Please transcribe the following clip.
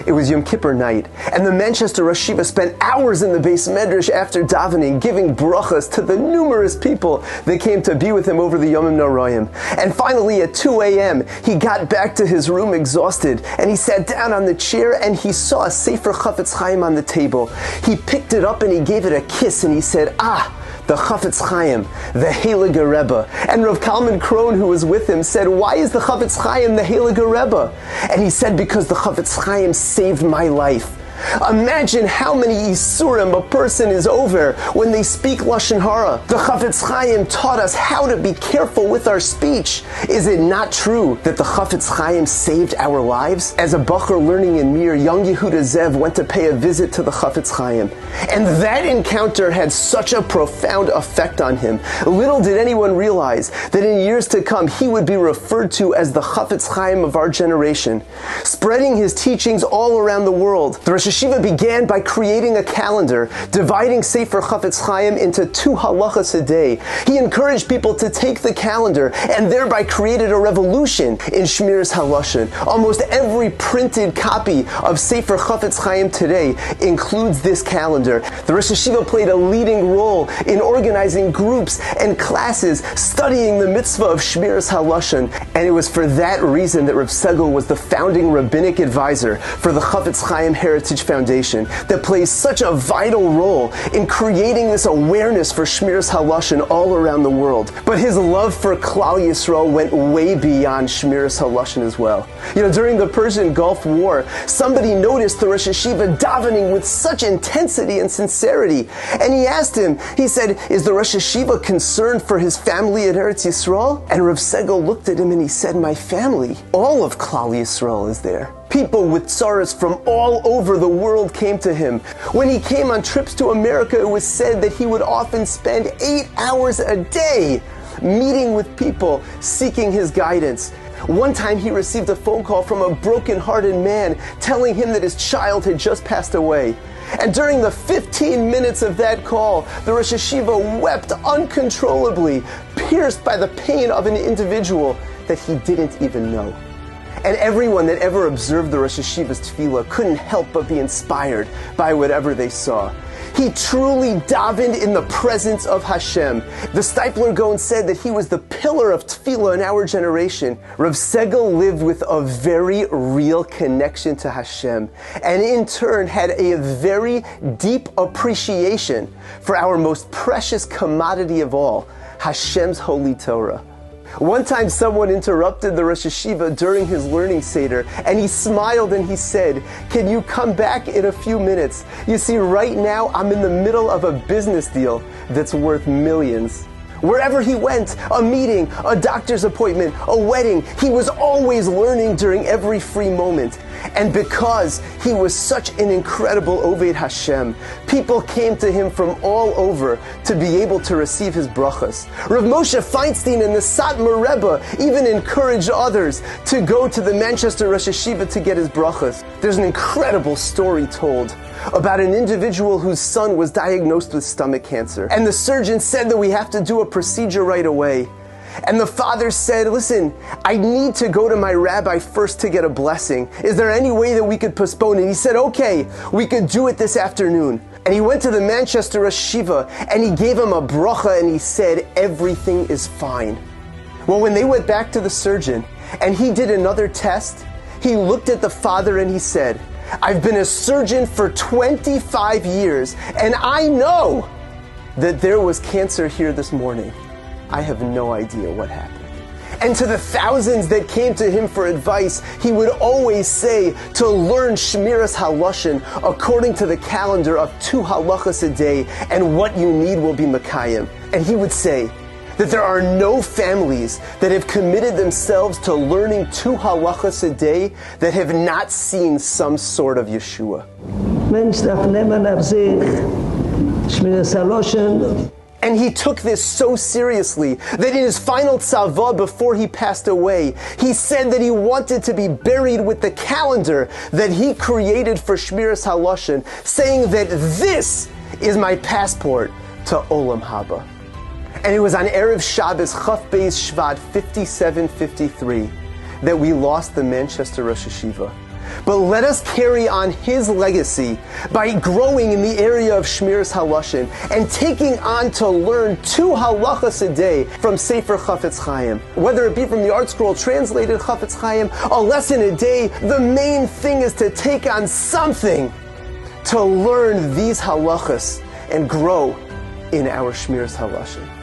It was Yom Kippur night, and the Manchaster Rosh Yeshiva spent hours in the Beis Medrash after davening, giving brachas to the numerous people that came to be with him over the Yomim Noraim. And finally, at 2 a.m., he got back to his room exhausted, and he sat down on the chair, and he saw a Sefer Chofetz Chaim on the table. He picked it up, and he gave it a kiss, and he said, the Chofetz Chaim, the Heilige Rebbe. And Rav Kalman Krohn, who was with him, said, why is the Chofetz Chaim the Heilige Rebbe? And he said, because the Chofetz Chaim saved my life. Imagine how many Isurim a person is over when they speak Lashon Hara. The Chofetz Chaim taught us how to be careful with our speech. Is it not true that the Chofetz Chaim saved our lives? As a bacher learning in Mir, young Yehuda Zev went to pay a visit to the Chofetz Chaim. And that encounter had such a profound effect on him. Little did anyone realize that in years to come, he would be referred to as the Chofetz Chaim of our generation. Spreading his teachings all around the world, the Rosh Yeshiva began by creating a calendar, dividing Sefer Chofetz Chaim into 2 halachas a day. He encouraged people to take the calendar and thereby created a revolution in Shmiras Halashon. Almost every printed copy of Sefer Chofetz Chaim today includes this calendar. The Rosh Yeshiva played a leading role in organizing groups and classes studying the mitzvah of Shmiras Halashon, and it was for that reason that Rav Segel was the founding rabbinic advisor for the Chofetz Chaim Heritage Foundation that plays such a vital role in creating this awareness for Shmiras Halashon all around the world. But his love for Klal Yisrael went way beyond Shmiras Halashon as well. During the Persian Gulf War, somebody noticed the Rosh Yeshiva davening with such intensity and sincerity. And he asked him, he said, is the Rosh Yeshiva concerned for his family at Eretz Yisrael? And Rav Segel looked at him and he said, my family, all of Klal Yisrael is there. People with tsaras from all over the world came to him. When he came on trips to America, it was said that he would often spend 8 hours a day meeting with people, seeking his guidance. One time he received a phone call from a broken-hearted man telling him that his child had just passed away. And during the 15 minutes of that call, the Rosh Yeshiva wept uncontrollably, pierced by the pain of an individual that he didn't even know. And everyone that ever observed the Rosh Yeshiva's tefillah couldn't help but be inspired by whatever they saw. He truly davened in the presence of Hashem. The Steipler Gaon said that he was the pillar of tefillah in our generation. Rav Segel lived with a very real connection to Hashem, and in turn had a very deep appreciation for our most precious commodity of all, Hashem's holy Torah. One time someone interrupted the Rosh Yeshiva during his learning Seder, and he smiled and he said, can you come back in a few minutes? You see, right now I'm in the middle of a business deal that's worth millions. Wherever he went, a meeting, a doctor's appointment, a wedding, he was always learning during every free moment. And because he was such an incredible Oved Hashem, people came to him from all over to be able to receive his brachas. Rav Moshe Feinstein and the Satmar Rebbe even encouraged others to go to the Manchaster Rosh Yeshiva to get his brachas. There's an incredible story told about an individual whose son was diagnosed with stomach cancer. And the surgeon said that we have to do a procedure right away. And the father said, listen, I need to go to my rabbi first to get a blessing. Is there any way that we could postpone it? He said, okay, we could do it this afternoon. And he went to the Manchaster Rosh Yeshiva and he gave him a bracha and he said, everything is fine. Well, when they went back to the surgeon and he did another test, he looked at the father and he said, I've been a surgeon for 25 years and I know that there was cancer here this morning. I have no idea what happened. And to the thousands that came to him for advice, he would always say to learn Shmiras Halashon according to the calendar of 2 halachas a day, and what you need will be Mekayim. And he would say that there are no families that have committed themselves to learning 2 halachas a day that have not seen some sort of Yeshua. And he took this so seriously that in his final tzavah before he passed away, he said that he wanted to be buried with the calendar that he created for Shmiras Halashon, saying that this is my passport to Olam Haba. And it was on Erev Shabbos, Chaf Beis Shvat 5753, that we lost the Manchaster Rosh Yeshiva. But let us carry on his legacy by growing in the area of Shmiras Halashon and taking on to learn 2 halachas a day from Sefer Chofetz Chaim. Whether it be from the Art Scroll translated Chofetz Chaim, a lesson a day, the main thing is to take on something to learn these halachas and grow in our Shmiras Halashon.